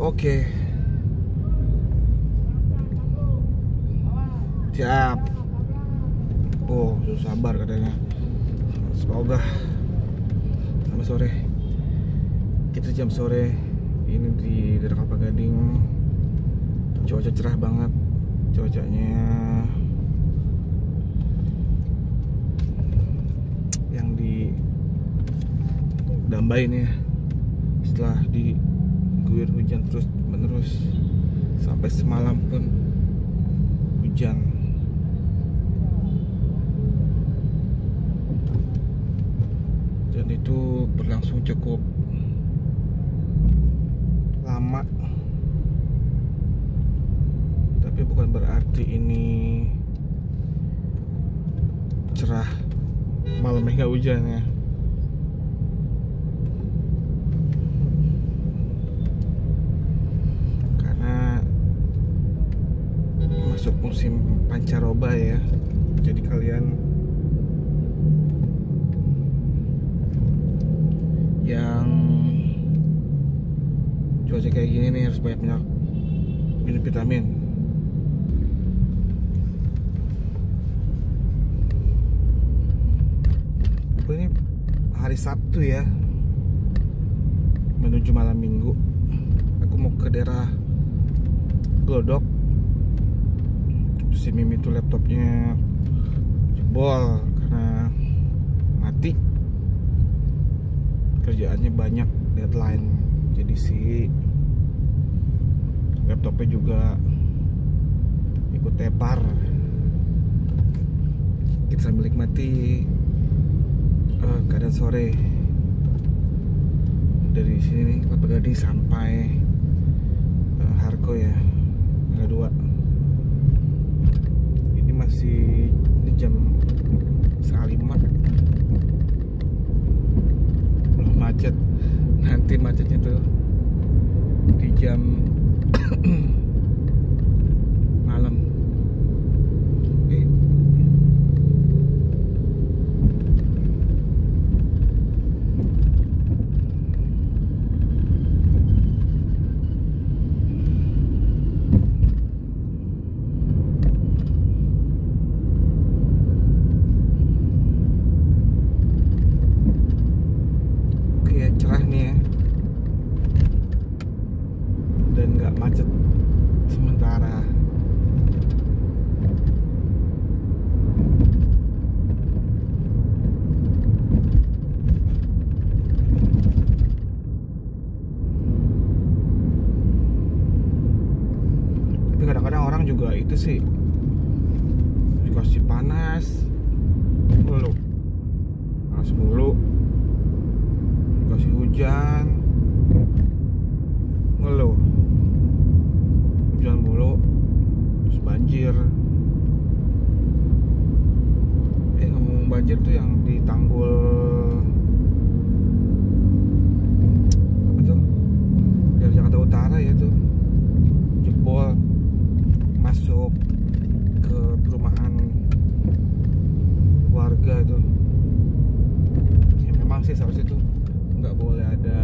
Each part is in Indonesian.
Oke. Siap. Oh, susah sabar katanya. Semoga sampai sore. Kita jam sore ini di daerah Kelapa Gading. Cuaca cerah banget. Cuacanya yang didambain ya. Setelah diguyur hujan terus menerus sampai semalam pun hujan. Dan itu berlangsung cukup lama. Tapi bukan berarti ini cerah malamnya nggak hujan ya. Karena masuk musim pancaroba ya. Jadi kalian yang cuaca kayak gini nih harus banyak minum vitamin. Ini hari Sabtu ya, menuju malam Minggu. Aku mau ke daerah Glodok. Si Mimi tuh laptopnya jebol karena mati. Kerjaannya banyak, deadline. Jadi si laptopnya juga ikut tepar. Kita sambil nikmati keadaan sore dari sini nih, Kelapa Gading sampai Harko ya, Mangga 2. Ini masih jam 4:30. Belum macet. Nanti macetnya tuh di jam malam. Cerah nih ya, dan nggak macet sementara. Tapi kadang-kadang orang juga itu sih dikasih panas mulu, kasih hujan ngeluh, hujan mulu terus banjir. Ngomong banjir tuh yang di Tanggul apa tuh, dari Jakarta Utara ya tuh, jebol masuk ke perumahan warga tuh. Ya memang sih seharusnya tuh nggak boleh ada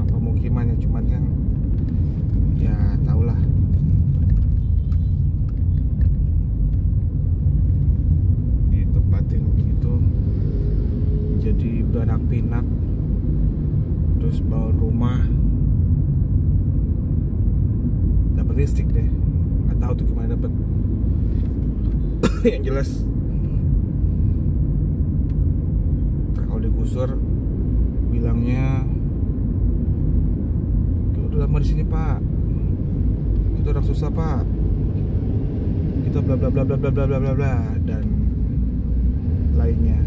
pemukimannya, cuman kan ya tahulah. Ditempatin gitu jadi beranak pinak, terus bangun rumah dapat listrik deh, nggak tahu tuh gimana dapet. Yang jelas kalau digusur bilangnya kita udah lama di sini pak, kita udah susah pak, kita bla bla bla bla bla bla bla bla bla dan lainnya.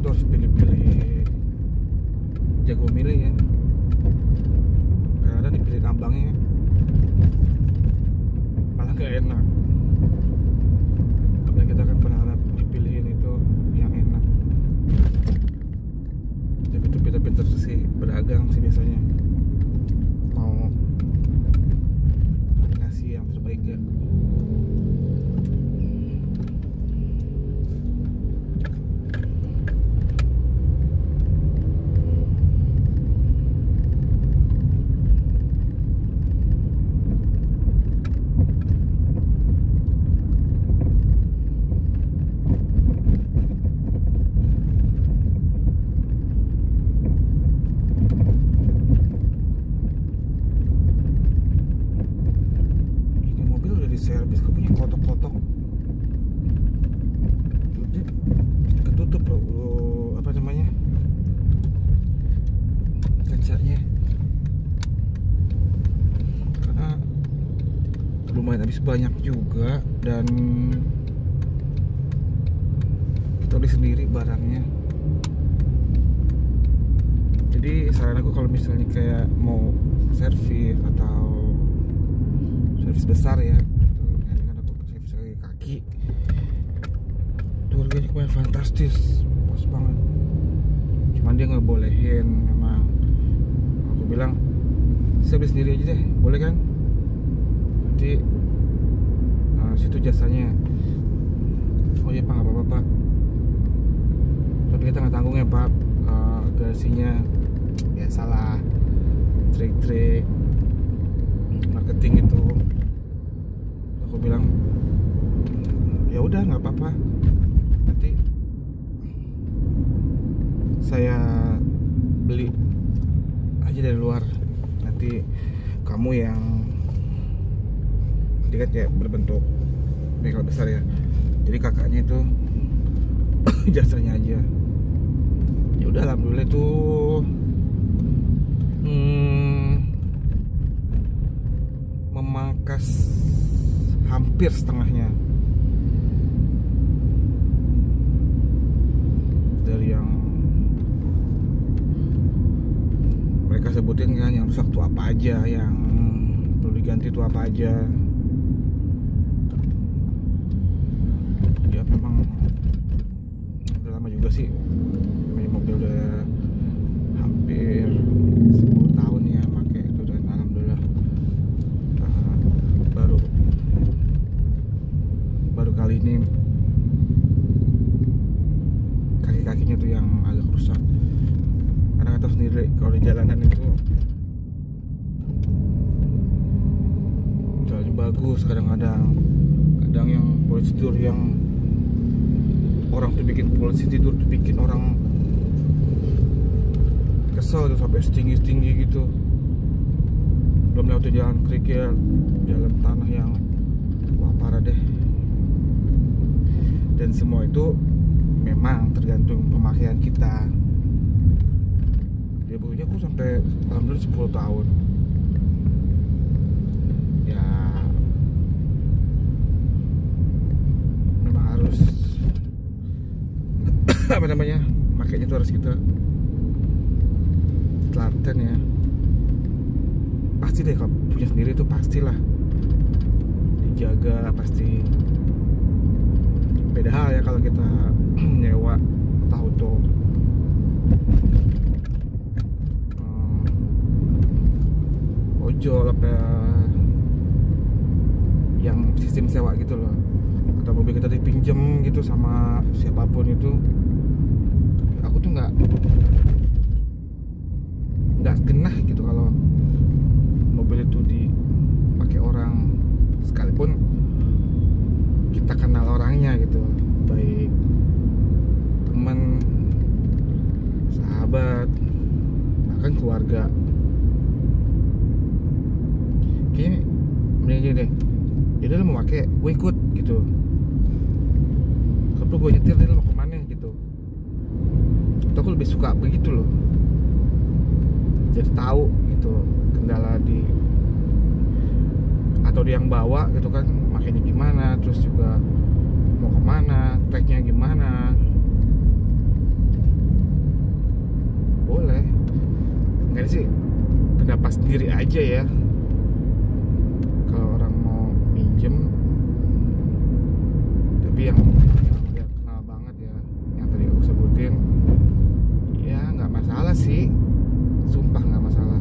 Harus pilih-pilih, jago milih ya, kadang-kadang dipilih abangnya. banyak juga, dan kita beli sendiri barangnya. Jadi saran aku kalau misalnya kayak mau servis atau servis besar ya, kan aku servis kaki itu harganya lumayan fantastis, pas banget. Cuman dia nggak bolehin, memang aku bilang saya beli sendiri aja deh, boleh kan? Nanti situ jasanya. Oh iya pak, nggak apa-apa pak, tapi kita nggak tanggung ya pak. Garasinya biasalah, trik-trik marketing itu. Aku bilang ya udah nggak apa-apa, nanti saya beli aja dari luar, nanti kamu yang dia kan ya berbentuk bengkel besar ya, jadi kakaknya itu jasanya aja. Ya udah, alhamdulillah itu memangkas hampir setengahnya dari yang mereka sebutin kan. Yang rusak tuh apa aja, yang perlu diganti tuh apa aja. Ya memang udah lama juga sih, mobil udah hampir 10 tahun ya pakai itu, dan alhamdulillah baru kali ini kaki-kakinya tuh yang agak rusak. Karena kata sendiri kalau di jalanan itu jalannya bagus, kadang-kadang yang polisi tidur, yang orang tuh bikin polisi tidur tuh bikin orang kesel tuh, sampai setinggi gitu. Belum lewatin jalan kerikil, jalan tanah yang wah parah deh. Dan semua itu memang tergantung pemakaian kita. Dia punya aku sampai alhamdulillah 10 tahun. Ya memang harus apa namanya, makanya itu harus kita telaten ya. Pasti deh kalau punya sendiri itu pastilah dijaga, pasti. Beda hal ya kalau kita nyewa, tahu tuh ojol apa yang sistem sewa gitu loh, atau mobil kita dipinjem gitu sama siapapun itu. Aku tuh nggak genah gitu kalau mobil itu dipakai orang, sekalipun kita kenal orangnya gitu, baik teman, sahabat, bahkan keluarga. Kayaknya mending deh, jadi lo mau pakai, gue ikut gitu. Kalau gue nyetir, dia lo mau kemana gitu. Atau aku lebih suka begitu loh, jadi tahu gitu kendala atau dia yang bawa gitu kan, makanya gimana, terus juga mau kemana, tracknya gimana. Boleh, nggak sih, pendapat sendiri aja ya. Kalau orang mau minjem, tapi yang dia kenal banget ya, yang tadi aku sebutin, ya nggak masalah sih, sumpah nggak masalah.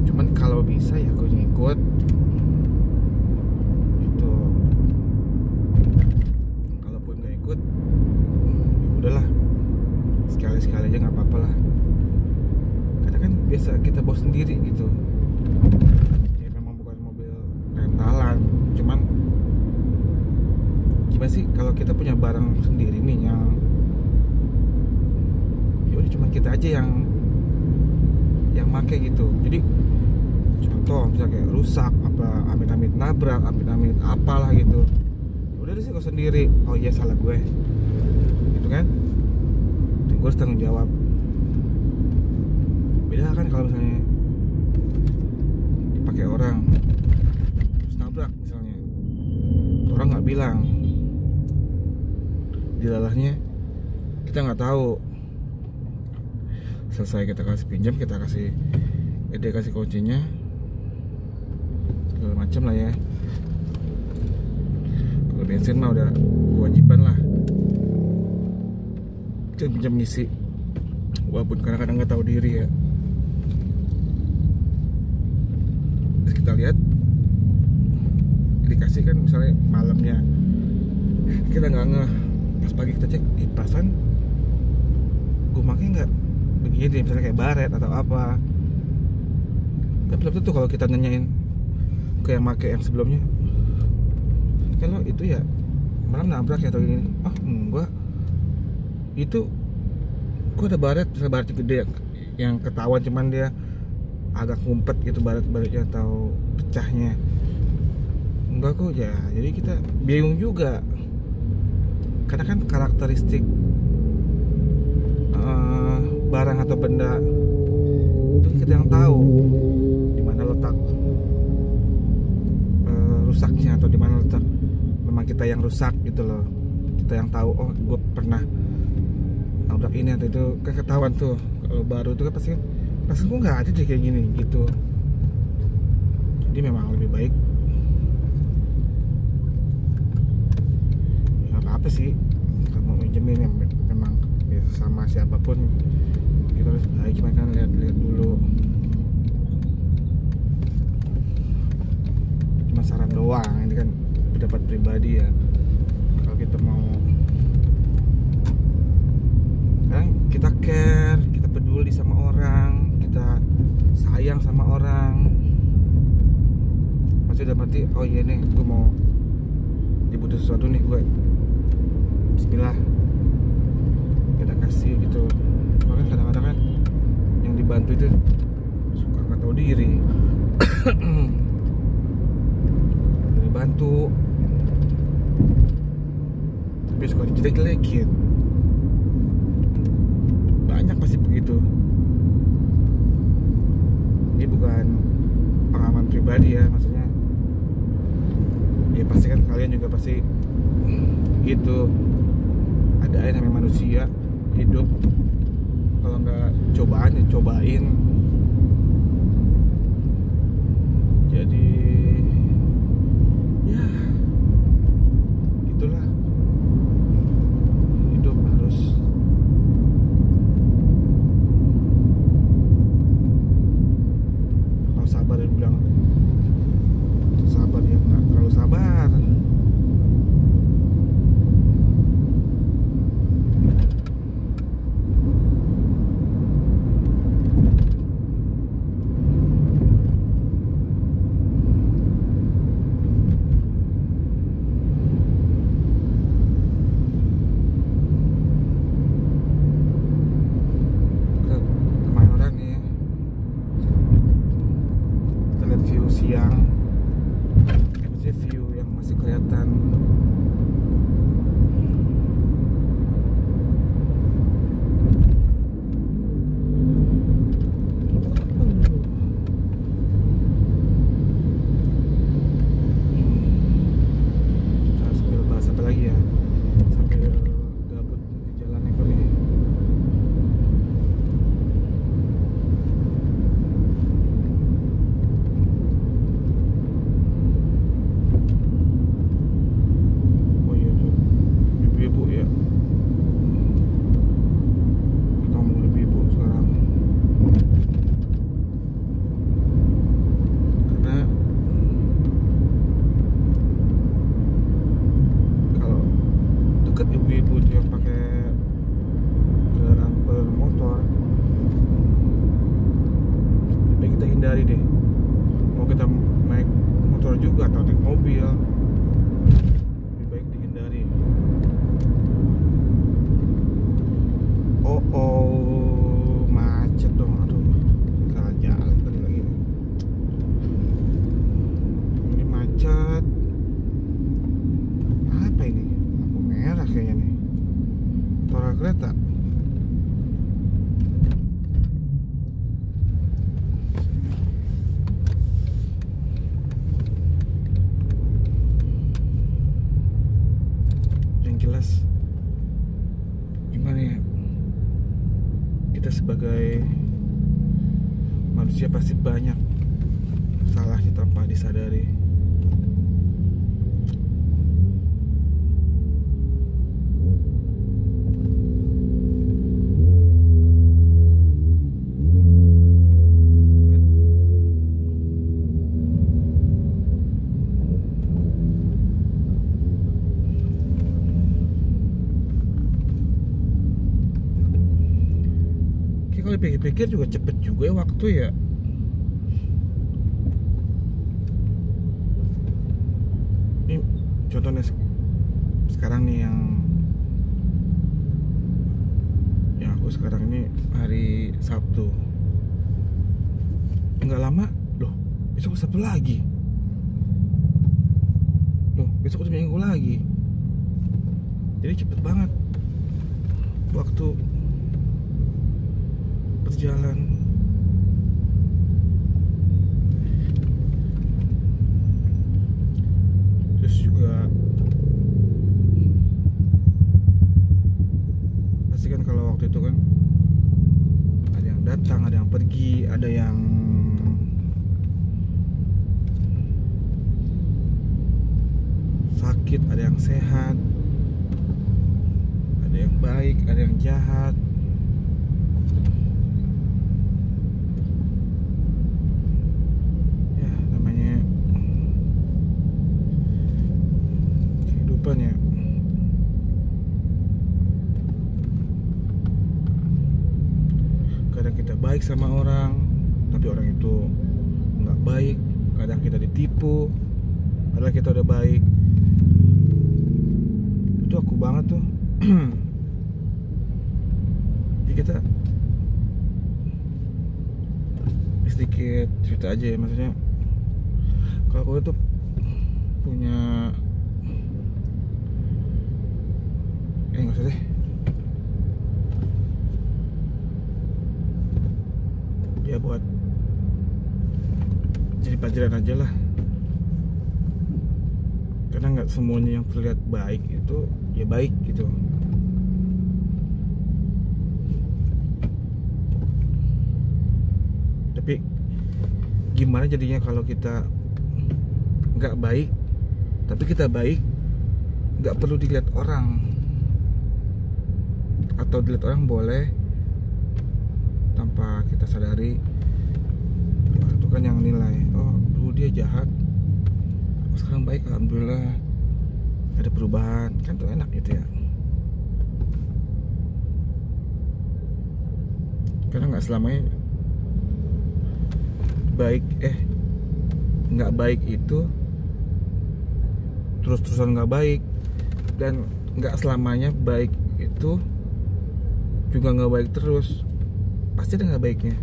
Cuman kalau bisa ya aku ngikut gitu. Kalaupun nggak ikut, ya udahlah, sekali-sekali aja nggak apa-apa lah. Karena kan biasa kita bawa sendiri gitu. Ya memang bukan mobil rentalan, cuman gimana sih kalau kita punya barang sendiri nih yang ya udah cuman kita aja yang make gitu. Jadi contoh misalnya kayak rusak, apa amit-amit nabrak, amit-amit apalah gitu, ya udah sih kau sendiri. Oh iya salah gue gitu kan, dan gue harus tanggung jawab. Beda kan kalau misalnya dipakai pakai orang terus nabrak misalnya, orang nggak bilang, dilalahnya kita nggak tahu. Selesai kita kasih pinjam, kita kasih dia kasih kuncinya segala macam lah ya. Kalau bensin mah udah kewajiban lah, pinjam ngisi, walaupun kadang-kadang nggak tahu diri ya. Terus kita lihat dikasih kan misalnya malamnya, kita nggak ngeh, pas pagi kita cek, perasaan gue makanya nggak begini, misalnya kayak baret atau apa. Tapi belum tentu kalau kita nanyain ke yang make yang sebelumnya, kalau itu ya malam nabrak ya atau ini, enggak, itu kok ada baret, misalnya baret gede yang ketahuan, cuman dia agak ngumpet gitu baret-baretnya atau pecahnya. Enggak kok ya, jadi kita bingung juga karena kan karakteristik barang atau benda itu kita yang tahu di mana letak rusaknya, atau di mana letak memang kita yang rusak gitu loh. Kita yang tahu, oh gue pernah nabrak ini atau itu, ketahuan tuh. Kalau baru itu kan pasti gue nggak ada deh kayak gini gitu. Jadi memang lebih baik nggak apa-apa sih kalau mau minjemin yang memang ya, sama siapapun kita harus baik, cuma kan lihat dulu. Cuma saran doang, ini kan pendapat pribadi ya. Kalau kita mau kan kita care, kita peduli sama orang, kita sayang sama orang, pasti udah berarti oh iya nih gue mau dibutuh sesuatu nih, gue bismillah kita kasih gitu. Makanya kadang-kadang kan yang dibantu itu suka nggak tahu diri. Dibantu tapi suka dijelek-jelekin, banyak pasti begitu. Ini bukan pengalaman pribadi ya, maksudnya ya pasti kan kalian juga pasti gitu. Ada aja namanya manusia hidup, kalau nggak cobaan ya cobain. Jadi ya itulah hidup, harus kalau sabar dia bilang sabar, ya nggak terlalu sabar. Siang, maksudnya view yang masih kelihatan. Kita sambil bahas apa lagi ya, sambil gabut di jalan ini. Ibu-ibu yang pakai kendaraan bermotor, lebih kita hindari deh. Mau kita naik motor juga atau naik mobil, lebih baik dihindari. Oh macet dong, aduh salah jalan tadi lagi. Ini macet. Apa ini? Lampu merah kayaknya nih. Tora kereta. jelas gimana ya, kita sebagai manusia pasti banyak salahnya tanpa disadari. Kalau dipikir-pikir juga cepet juga ya waktu ya. Ini contohnya sekarang nih yang aku sekarang ini hari Sabtu. Nggak lama loh, besok Sabtu lagi. Loh, besok udah Minggu lagi. Jadi cepet banget waktu berjalan. Terus juga pasti kan kalau waktu itu kan ada yang datang, ada yang pergi, ada yang sakit, ada yang sehat, ada yang baik, ada yang jahat. Ya. Kadang kita baik sama orang, tapi orang itu nggak baik. Kadang kita ditipu, padahal kita udah baik. Itu aku banget tuh. Jadi kita sedikit cerita aja ya, maksudnya kalau aku tuh punya nggak usah deh ya, buat jadi pelajaran aja lah, karena nggak semuanya yang terlihat baik itu ya baik gitu. Tapi gimana jadinya kalau kita nggak baik tapi kita baik, nggak perlu dilihat orang, atau dilihat orang boleh tanpa kita sadari. Itu kan yang nilai, oh dulu dia jahat, sekarang baik, alhamdulillah ada perubahan, kan tuh enak gitu ya. Karena nggak selamanya baik, nggak baik itu terus-terusan nggak baik, dan nggak selamanya baik itu juga nggak baik terus, pasti ada nggak baiknya.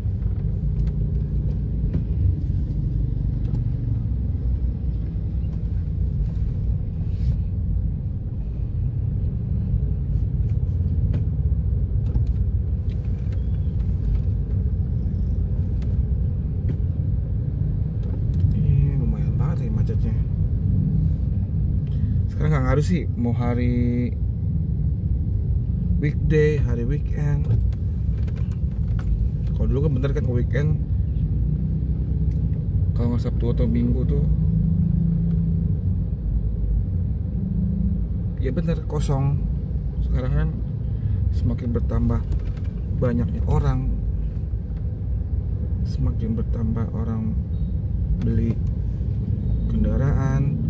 Ini lumayan banget nih macetnya. Sekarang nggak ngaruh sih mau hari weekday, hari weekend. Kalau dulu kan bener kan ke weekend, kalau nggak Sabtu atau Minggu tuh ya bener kosong. Sekarang kan semakin bertambah banyaknya orang, semakin bertambah orang beli kendaraan,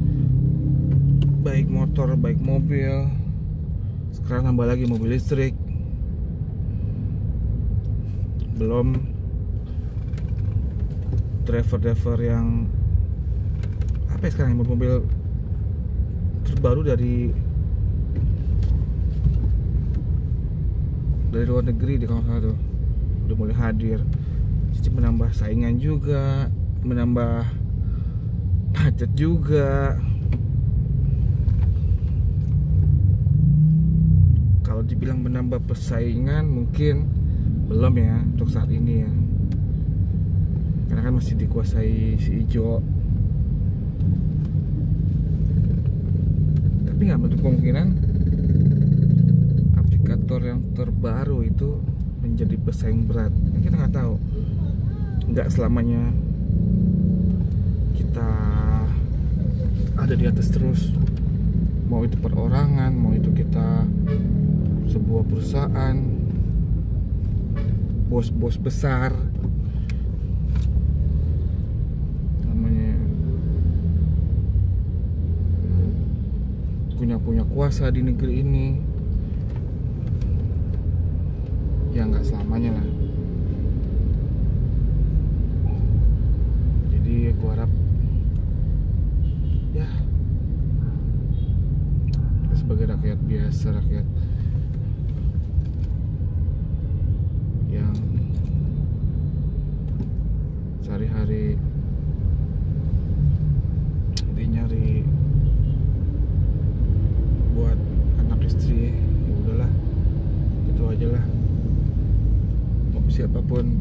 baik motor baik mobil. Sekarang nambah lagi mobil listrik, belum driver yang apa ya sekarang, mobil terbaru dari luar negeri di kawasan tuh udah mulai hadir. Jadi menambah saingan juga, menambah macet juga. Kalau dibilang menambah persaingan mungkin belum ya untuk saat ini ya, karena kan masih dikuasai si ijo. Tapi nggak menutup kemungkinan faktor yang terbaru itu menjadi pesaing berat. Kita nggak tahu, nggak selamanya kita ada di atas terus, mau itu perorangan, mau itu kita sebuah perusahaan, bos-bos besar, namanya punya kuasa di negeri ini. Ya nggak selamanya lah. Jadi aku harap ya kita sebagai rakyat biasa, rakyat yang sehari-hari nyari buat anak istri, ya udahlah, itu aja lah. Mau siapapun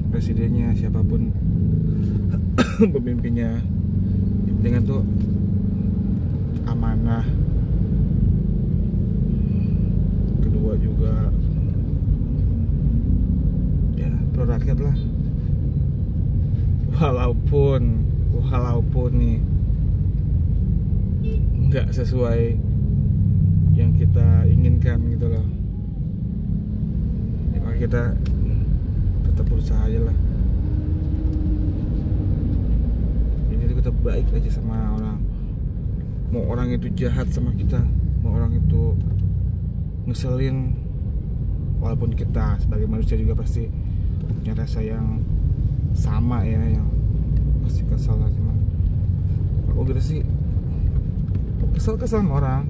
presidennya, siapapun pemimpinnya, yang penting tuh amanah. Kedua juga ya pro rakyat lah, walaupun nih nggak sesuai yang kita inginkan gitu loh, ya, kita tetap berusaha aja lah. Jadi kita baik aja sama orang, mau orang itu jahat sama kita, mau orang itu ngeselin, walaupun kita sebagai manusia juga pasti punya rasa yang sama ya, yang pasti kesal lah. Cuman aku gitu sih, kesel sama orang.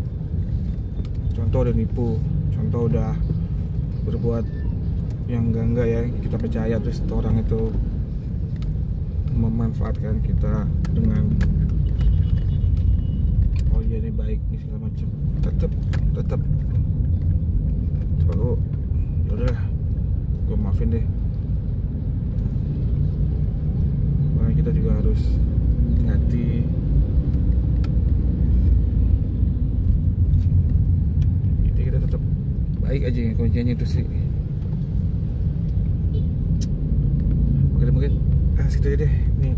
Contoh udah nipu, contoh udah berbuat yang enggak ya, kita percaya terus orang itu memanfaatkan kita dengan oh iya ini baik nih segala macam, tetap aku ya udahlah, gue maafin deh. Makanya kita juga harus hati-hati. Jadi kita tetap baik aja ya, kuncinya itu sih. Mungkin segitu aja deh nih,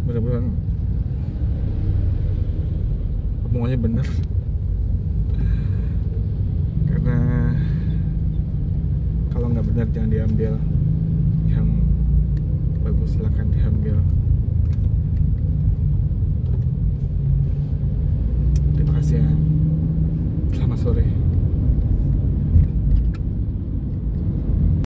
mudah-mudahan omongannya bener, karena kalau nggak benar jangan diambil, yang bagus silahkan diambil. Terima kasih ya, selamat sore.